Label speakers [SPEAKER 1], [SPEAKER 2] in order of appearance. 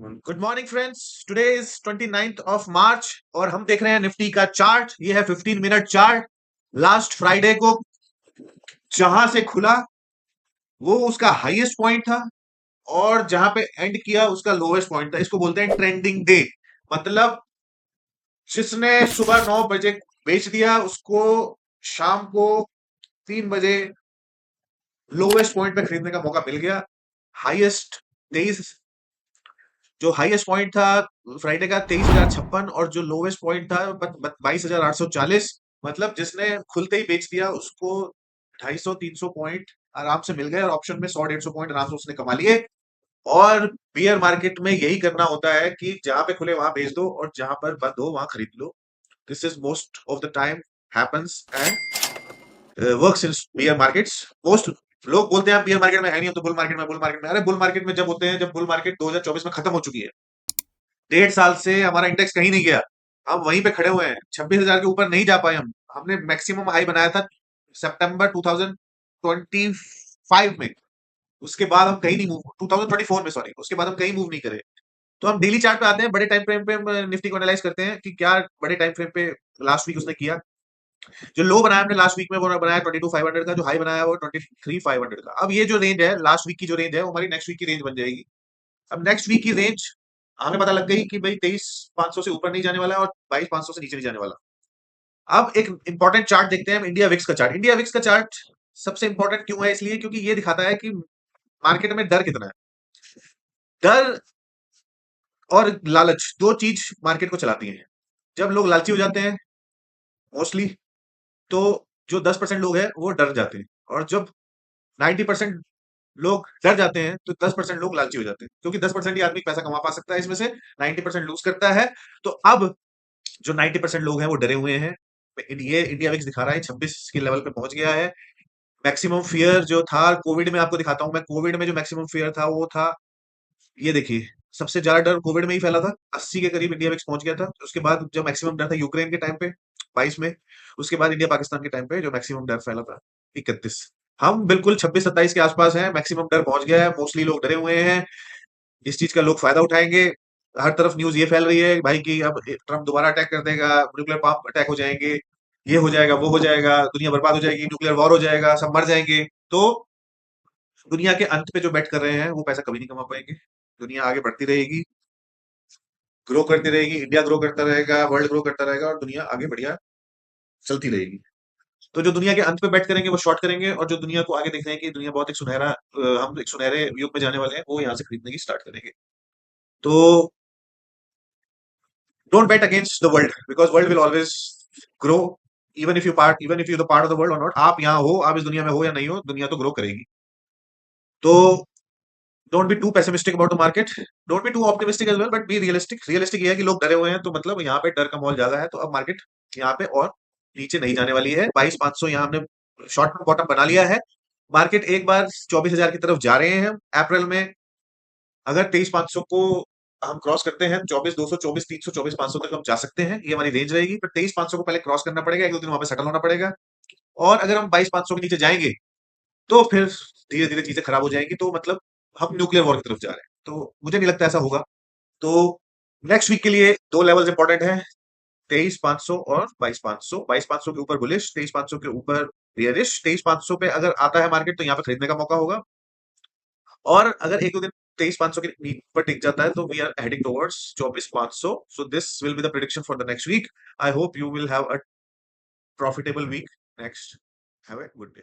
[SPEAKER 1] Good morning friends. Today is 29th of March और हम देख रहे हैं निफ्टी का चार्ट। ये है 15 मिनट चार्ट। लास्ट फ्राइडे को जहां से खुला वो उसका हाईएस्ट पॉइंट था और जहां पे एंड किया उसका लोवेस्ट पॉइंट था। इसको बोलते हैं ट्रेंडिंग डे। मतलब जिसने सुबह 9 बजे बेच दिया उसको शाम को 3 बजे लोवेस्ट पॉइंट पे खरीदने का मौका मिल गया। हाईएस्ट 23, जो हाईएस्ट पॉइंट था फ्राइडे का 23,056 और जो लोवेस्ट पॉइंट था 22,840। मतलब जिसने खुलते ही बेच दिया उसको 250-300 पॉइंट आराम से मिल गए और ऑप्शन में 100-150 पॉइंट आराम से उसने कमा लिए। और बियर मार्केट में यही करना होता है कि जहां पे खुले वहां बेच दो और जहां पर बंद हो वहां खरीद लो। This is most of the time happens and works in bear markets. Most लोग बोलते हैं बियर मार्केट में है नहीं, हम तो बुल मार्केट में, बुल मार्केट में। अरे बुल मार्केट में जब होते हैं जब बुल मार्केट 2024 में खत्म हो चुकी है। 1.5 साल से हमारा इंडेक्स कहीं नहीं गया। हम वहीं पे खड़े हुए हैं, 26,000 के ऊपर नहीं जा पाए हम। हमने मैक्सिमम हाई बनाया था सितंबर 2025 में। उसके बाद हम कहीं नहीं मूव, 2024 में सॉरी, उसके बाद हम कहीं मूव नहीं करे। तो हम डेली चार्ट पे आते हैं, बड़े टाइम फ्रेम पे हम निफ्टी को एनालाइज करते हैं कि क्या बड़े टाइम फ्रेम पे लास्ट वीक उसने किया। जो लो बनाया हमने लास्ट वीक में वो बनाया 22,500 का, जो हाई बनाया वो 23,500 का। अब ये जो रेंज है लास्ट वीक की, जो रेंज है वो हमारी नेक्स्ट वीक की रेंज बन जाएगी। अब नेक्स्ट वीक की रेंज हमें पता लग गई कि भाई 23,500 से ऊपर नहीं जाने वाला है और 22,500 से नीचे नहीं जाने वाला। अब एक इंपॉर्टेंट चार्ट देखते हैं हम, इंडिया विक्स का चार्ट। इंडिया विक्स का चार्ट सबसे इंपॉर्टेंट क्यों है? इसलिए क्योंकि ये दिखाता है कि मार्केट में डर कितना है। डर और लालच दो चीज मार्केट को चलाती हैं। जब लोग लालची हो जाते हैं मोस्टली, तो जो 10% लोग हैं वो डर जाते हैं। और जब 90% लोग डर जाते हैं तो 10% लोग लालची हो जाते हैं, क्योंकि 10% ही आदमी पैसा कमा पा सकता है, इसमें से 90% लूज करता है। तो अब जो 90% लोग हैं वो डरे हुए हैं। ये इंडिया विक्स दिखा रहा है 26 के लेवल पे पहुंच गया है। मैक्सिमम फियर जो था कोविड में, आपको दिखाता हूं मैं, कोविड में जो मैक्सिमम फियर था वो था, ये देखिए, सबसे ज्यादा डर कोविड में ही फैला था। 80 के करीब इंडिया विक्स पहुंच गया था। उसके बाद जो मैक्सिमम डर था यूक्रेन के टाइम पे 22 में। उसके बाद इंडिया पाकिस्तान के टाइम पे जो मैक्सिमम डर फैला था 31। हम बिल्कुल 26-27 के आसपास हैं, मैक्सिमम डर पहुंच गया है। मोस्टली लोग डरे हुए हैं। इस चीज का लोग फायदा उठाएंगे। हर तरफ न्यूज ये फैल रही है भाई कि अब ट्रम्प दोबारा अटैक कर देगा, न्यूक्लियर पंप अटैक हो जाएंगे, ये हो जाएगा, वो हो जाएगा, दुनिया बर्बाद हो जाएगी, न्यूक्लियर वॉर हो जाएगा, सब मर जाएंगे। तो दुनिया के अंत पे जो बेट कर रहे हैं वो पैसा कभी नहीं कमा पाएंगे। दुनिया आगे बढ़ती रहेगी, ग्रो करती रहेगी, इंडिया ग्रो करता रहेगा, वर्ल्ड ग्रो करता रहेगा और दुनिया आगे बढ़िया चलती रहेगी। तो जो दुनिया के अंत पे बेट करेंगे वो शॉर्ट करेंगे, और जो दुनिया को आगे देख रहे हैं कि दुनिया बहुत एक सुनहरा, हम एक सुनहरे युग में जाने वाले हैं, वो यहाँ से खरीदने की स्टार्ट करेंगे। तो don't bet against the world because world will always grow, even if you the part of the world or not। आप यहाँ हो, आप इस दुनिया में हो या नहीं हो, दुनिया तो ग्रो करेगी। तो don't be too pessimistic about the market, don't be too optimistic as well, but be realistic. Realistic ये है कि लोग डरे हुए हैं, तो मतलब यहाँ पे डर का माहौल ज्यादा है, तो अब मार्केट यहाँ पे और नीचे नहीं जाने वाली है। 22,500 यहाँ हमने शॉर्ट टर्म बॉटम बना लिया है। मार्केट एक बार 24,000 की तरफ जा रहे हैं अप्रैल में। अगर 23,500 को हम क्रॉस करते हैं, 24,200, 24,300, 24,500 तक हम जा सकते हैं, ये हमारी रेंज रहेगी। पर 23,500 को पहले क्रॉस करना पड़ेगा, एक दो दिन वहां पे सेटल होना पड़ेगा। और अगर हम 22,500 के नीचे जाएंगे तो फिर धीरे धीरे चीजें खराब हो जाएंगी। तो मतलब हम न्यूक्लियर वॉर की तरफ जा रहे हैं, तो मुझे नहीं लगता ऐसा होगा। तो नेक्स्ट वीक के लिए दो लेवल्स इंपॉर्टेंट है, 23,500 और 22,500। 22,500 के ऊपर बुलिश, 23,500 के ऊपर बेयरिश। 23,500 पे अगर आता है मार्केट तो यहाँ पे खरीदने का मौका होगा। और अगर एक दो दिन 23,500 के ऊपर टिक जाता है तो we are heading towards 24,500। So this will be the prediction for the next week. I hope you will have a profitable week next. Have a good day.